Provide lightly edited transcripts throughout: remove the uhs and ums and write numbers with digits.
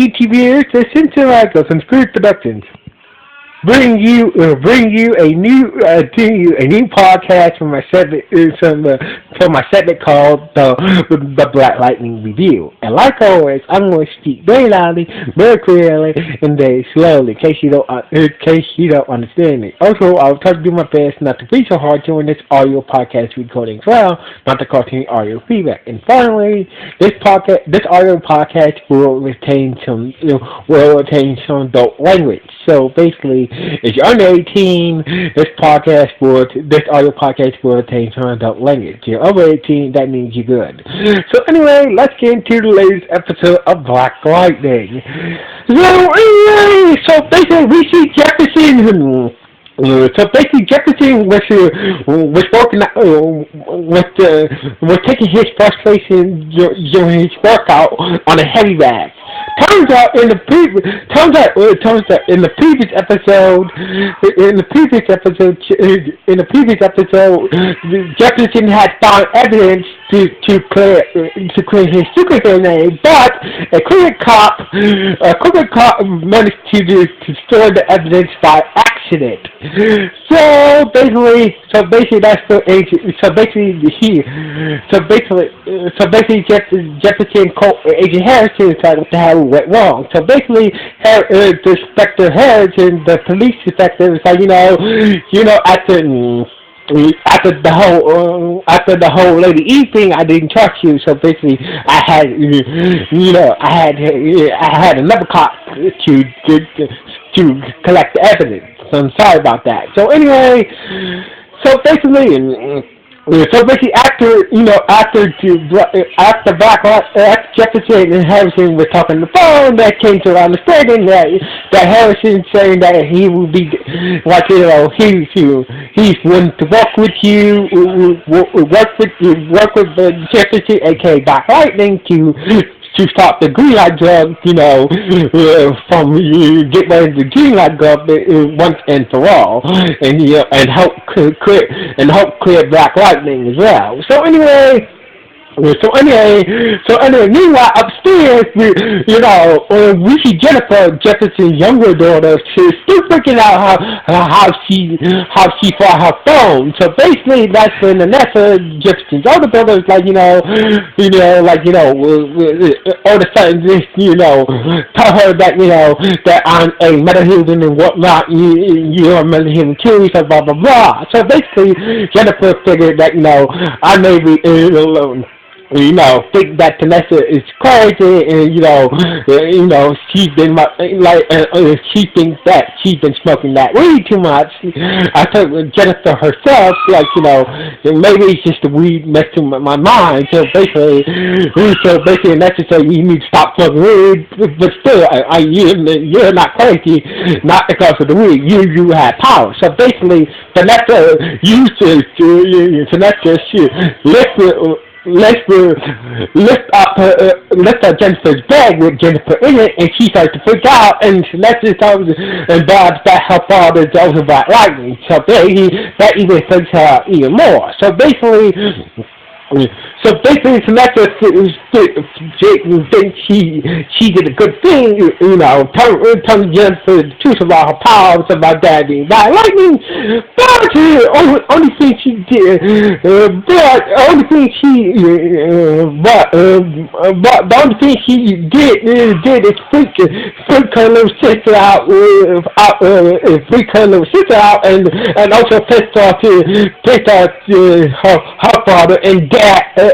ETVers, the Cincinnati and Spirit Productions bring you a new podcast from my segment called the Black Lightning Review. And like always, I'm going to speak very loudly, very clearly, and very slowly, in case you don't understand me. Also, I'll try to do my best not to be so hard during this audio podcast recording as well, not to cause any audio feedback. And finally, this audio podcast will retain some adult language. So basically, if you're under 18, this audio podcast will retain some adult language. If you're over 18, that means you're good. So anyway, let's get into the latest episode of Black Lightning. So basically, we see Jefferson. So basically, Jefferson was taking his frustration during his workout on a heavy bag. Turns out in the previous episode, Jefferson had found evidence to clear his superhero name, but a crooked cop managed to destroy the evidence by accident. So basically, Jefferson called Agent Harrison and said what the hell went wrong. So basically, Inspector Harrison, the police detective, was like, after the whole Lady E thing, I didn't trust you. So basically, I had another cop to collect the evidence. So I'm sorry about that. So anyway, after Jefferson and Harrison were talking on the phone, that came to an understanding that Harrison saying that he would be he's willing to work with you, work with Jefferson, aka Black Lightning, to stop the green light drug, from get rid of the green light drug once and for all, and help clear Black Lightning as well. So anyway, meanwhile upstairs, we see Jefferson's younger daughter. She's still freaking out how she saw her phone. So basically, that's when Vanessa, Jefferson's older brother, is like, all of a sudden, just, tell her that, that I'm a metahuman and whatnot. You're a metahuman too. So blah blah blah. So basically, Jennifer figured that, I may be think that Vanessa is crazy, and she thinks that she's been smoking that weed too much. I thought Jennifer herself, maybe it's just the weed messing with my mind. So basically, Vanessa said you need to stop smoking weed, but still, you're not crazy, not because of the weed. You have power. So basically, Vanessa lift up Jennifer's bag with Jennifer in it, and she starts to freak out, and Celeste tells and Bob that her father is also Black Lightning. So that even freaks her out even more. So basically, Sinatra thinks she did a good thing, telling Jennifer the truth about her powers, about Dad being Black Lightning. But the only thing she did is freak her little sister out, and also pissed off her father and dad.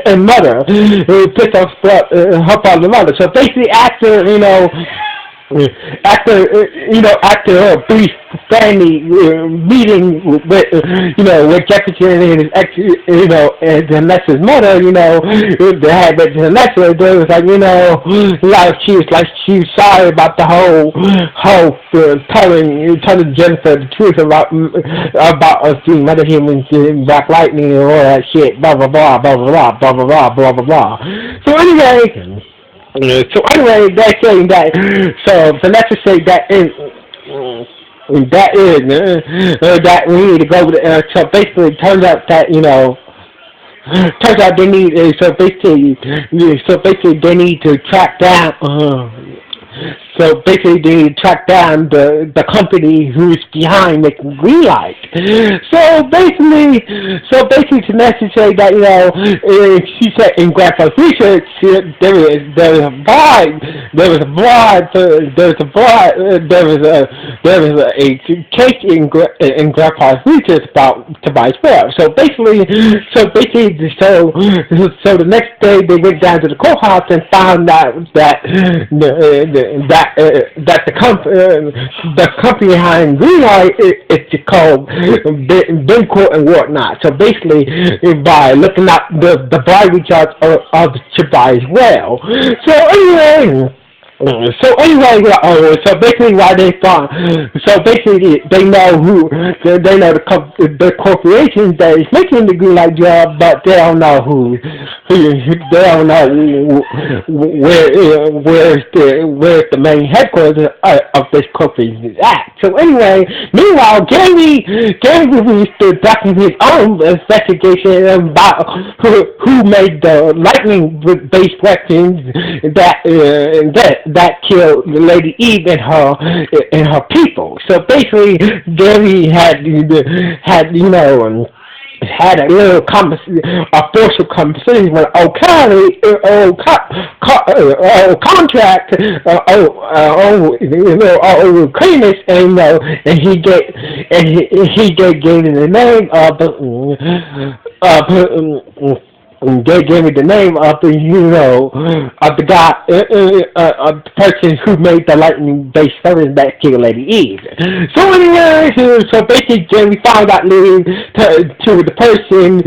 And mother, pissed off her father and mother. So basically, after a brief family meeting with Jefferson and his ex, and Vanessa's mother, they had that Vanessa, they was she was sorry about the whole telling Jennifer the truth about us being metahumans and Black Lightning and all that shit, blah blah blah blah blah blah blah blah blah blah blah. So anyway, they're saying that. So Vanessa said that that we need to go with. So basically, it turns out that they need. So basically, they need to track down. So basically, they track down the company who's behind making green light. So basically, to necessary that she said in Grandpa's research there was a bribe, there was a case in Grandpa's research about Tobias Webb. So the next day they went down to the courthouse and found out that the company behind Greenlight is called Bencourt and whatnot. So basically, by looking at the bribery charge of Tobias well. So basically, why they thought, so basically, they know the corporation that is making the green light job, but they don't know they don't know where's the main headquarters of this corporation at. So anyway, meanwhile, Gary released his own investigation about who made the lightning-based weapons that killed Lady Eve and her people. So basically, Gary had a little forceful conversation with O'Connor, contract, Cramus, and he gave me the name they gave me the name of the guy, of the person who made the lightning-based weapons that killed Lady Eve. So anyway, so basically, we found out to the person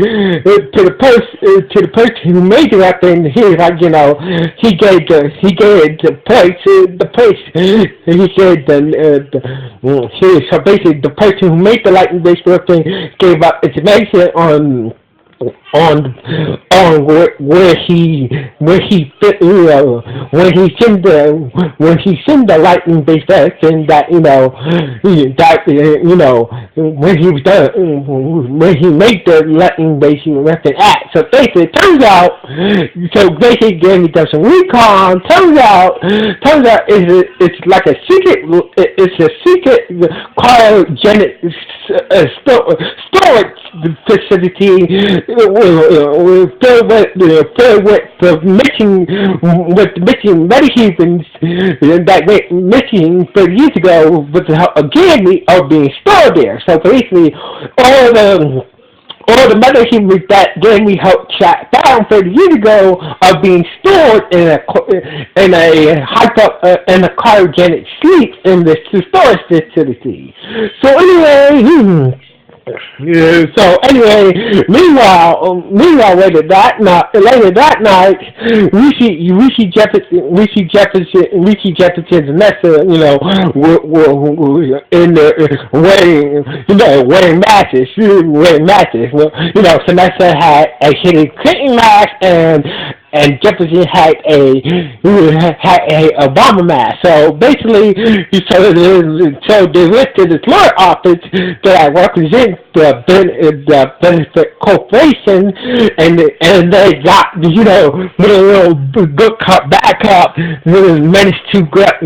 who made the weapon. He was like, he gave the price. He said so basically, the person who made the lightning-based weapon gave up information on where he fit, when he sent the lightning based action when he made the lightning based weapon act. So basically, it turns out, Gary does some recon. Turns out it's like a secret cryogenic storage facility filled with the missing medicines that went missing 30 years ago, but again are being stored there. So basically, all the medicines that Gary helped track down 30 years ago are being stored in a cryogenic sleep in the storage facility. So anyway. Meanwhile, later that night, Rishi Jefferson and Nessa, were in the wearing matches. Vanessa had a Hillary Clinton mask and Jefferson had a Obama mask. So basically, they went to the lawyer office that represents the benefit corporation, and they got with a little good cop, bad cop, managed to got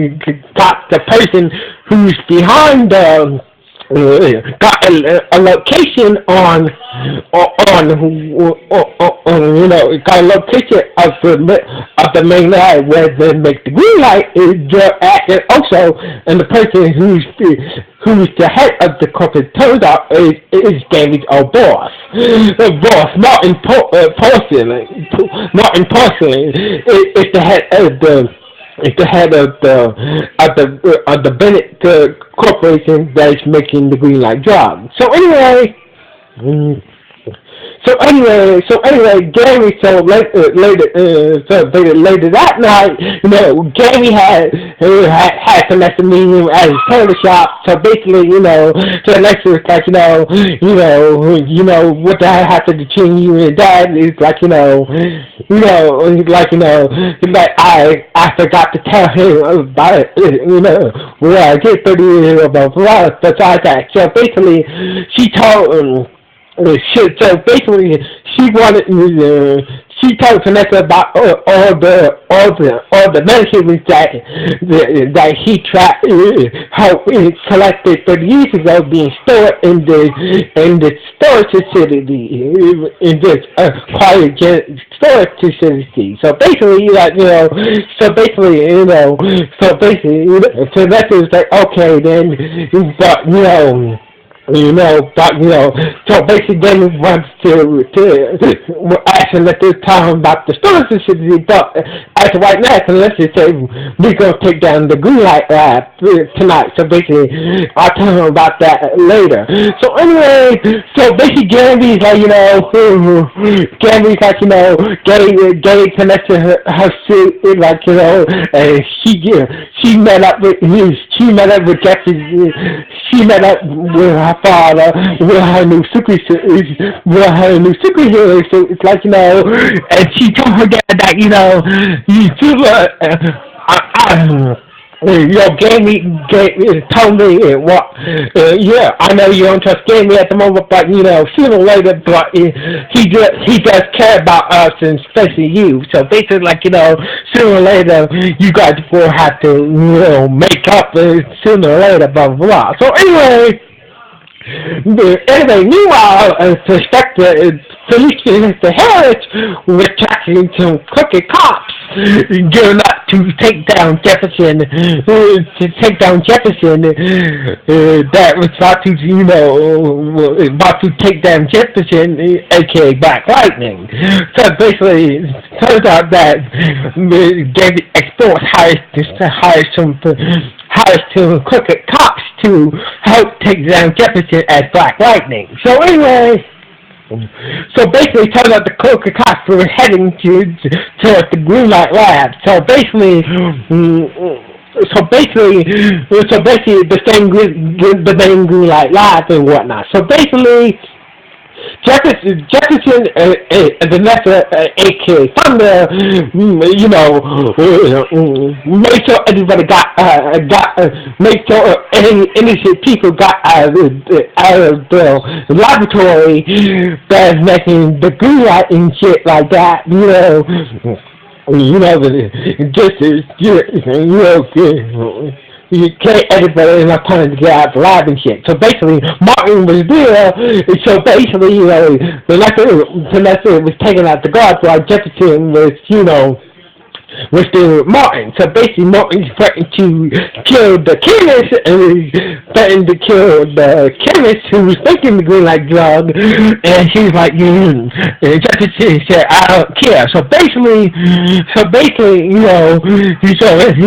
the person who's behind got a location on got a location of the main line where they make the green light and also, and the person who's the head of the corporate turns out is Gary's old boss. The boss, Martin Porcelain, is the head of the Bennett corporation that is making the green light job. So anyway, Gary. So later that night, Gary had Vanessa meet him at his tailor shop. So basically, Vanessa was like, what the hell happened between you and Dad? It's like, I forgot to tell him about it. I did 30 years about besides that. So basically, she told him. So basically, she wanted she told Vanessa about all the medicines that he tried how collected 30 years ago being stored in the storage facility in this storage facility. So basically, like Vanessa was like, okay, then, but so basically they wants to asking at this time about the storage facility, but as of right now, so let's just say we're going to take down the green light lab tonight, so basically I'll tell him about that later. So anyway, so basically Gary's like, Gary's like, Gary connected her suit, like, and she met up with Jeffrey, she met up with her father, with her new superhero suit. It's like, and she told her dad that, you feel Gamey told me what, I know you don't trust Gamey at the moment, but, sooner or later, but he does care about us, and especially you. So basically, like, sooner or later, you guys will have to, make up sooner or later, blah, blah, blah. So anyway, meanwhile, Police Inspector Harris was tracking some crooked cops gearing up to take down Jefferson, that was about to take down Jefferson, aka Black Lightning. So basically, it turns out that David X Force hired some crooked cops to help take down Jefferson as Black Lightning. So anyway, so basically, it turns out the crooked cops were heading towards the Green Light Lab. So basically, the main Green Light Lab and whatnot. So basically, Jefferson and Vanessa, aka Thunder, made sure everybody made sure any innocent people got out of the laboratory that's making the green light and shit like that, you can't everybody enough time to get out the lab and shit. So basically, Martin was there, so basically, Vanessa was taking out the guards while Jefferson was still with Martin. So basically, Martin's threatened to kill the chemist, and threatened to kill the chemist who was making the green light drug, and she's like, and Jefferson said, I don't care. So basically, he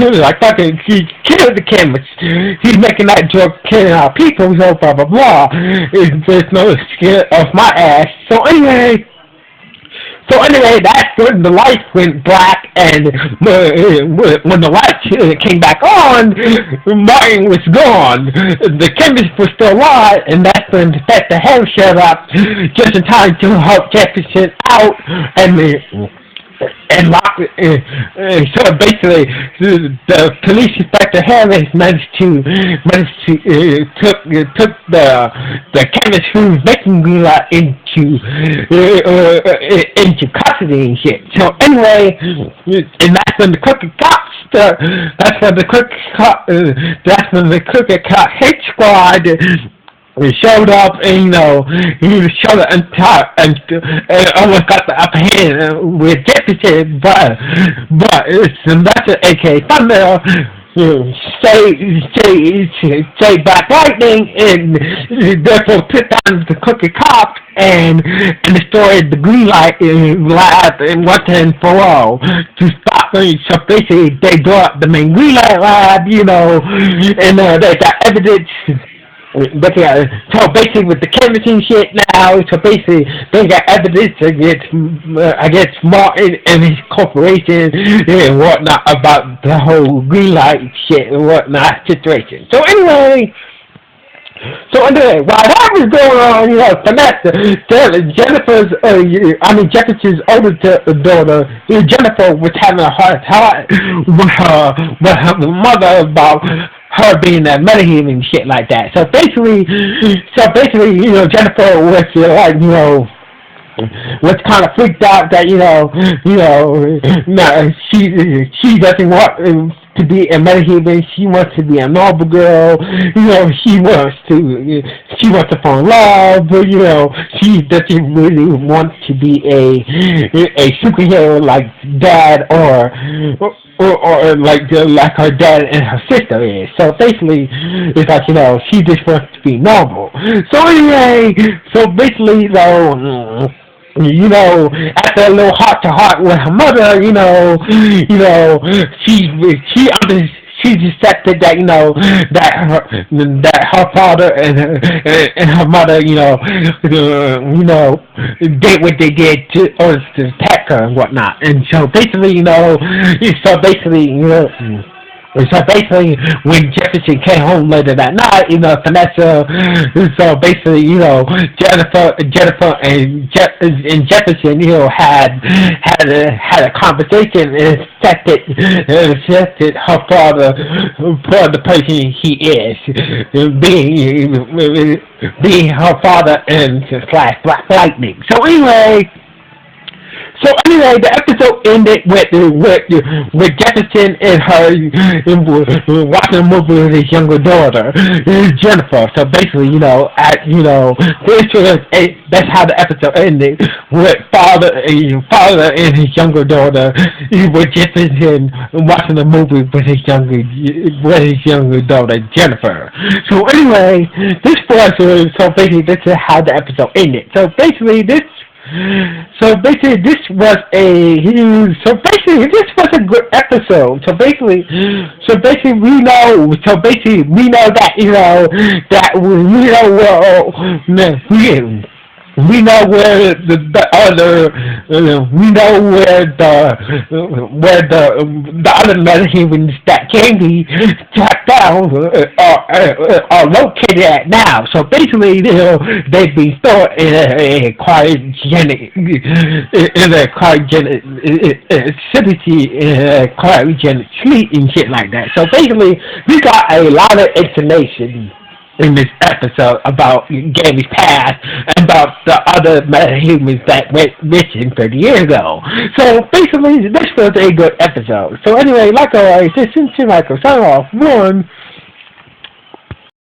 was like, fucking, he killed the chemist. He's making that drug killing our people, so blah, blah, blah. There's no skin off my ass. So anyway, that's when the lights went black, and when the lights came back on, Martin was gone. The chemist was still alive, and that's when Inspector Harris showed up just in time to help Jefferson out, and lock it. So basically, the police inspector Harris managed to took the chemist who was making green light into custody and shit. So anyway, and that's when the crooked cops. That's when the crooked cop hit squad showed up, and he showed up and almost got the upper hand with Jefferson, but that's an AK Thunder. Say Black Lightning, and therefore took down the crooked cops and destroyed the green light lab and once and for all to stop me. So basically, they brought up the main green light lab, and they got evidence. But so basically with the chemist and shit now, so basically they got evidence against Martin and his corporation and whatnot about the whole green light shit and whatnot situation. So anyway, while that was going on, Jefferson's older daughter, Jennifer, was having a hard time with her mother about her being a Medihim and shit like that. So basically, Jennifer was like, was kind of freaked out that no, she doesn't want to be a metahuman. She wants to be a normal girl. She wants to fall in love, but she doesn't really want to be a superhero like dad or like her dad and her sister is. So basically, it's like she just wants to be normal. So anyway, though. After a little heart to heart with her mother, she accepted that that her father and her mother, did what they did to attack her and whatnot. And so basically, so basically, when Jefferson came home later that night, Vanessa, so basically, Jennifer and Jefferson, had a conversation and accepted her father for the person he is, being her father and / Black Lightning. So anyway, the episode ended with Jefferson and her watching a movie with his younger daughter, Jennifer. So basically, that's how the episode ended, with father and his younger daughter, with Jefferson watching a movie with his younger daughter, Jennifer. So anyway, this is how the episode ended. So basically, this was a good episode. So basically we know that we know where the other metahumans that can be tracked down are located at now. So basically, they've been stored in a cryogenic sleep and shit like that. So basically, we got a lot of information in this episode about Gary's past and about the other metahumans that went missing 30 years ago. So basically, this was a good episode. So anyway, like always, this is Michael. Sign off. 1.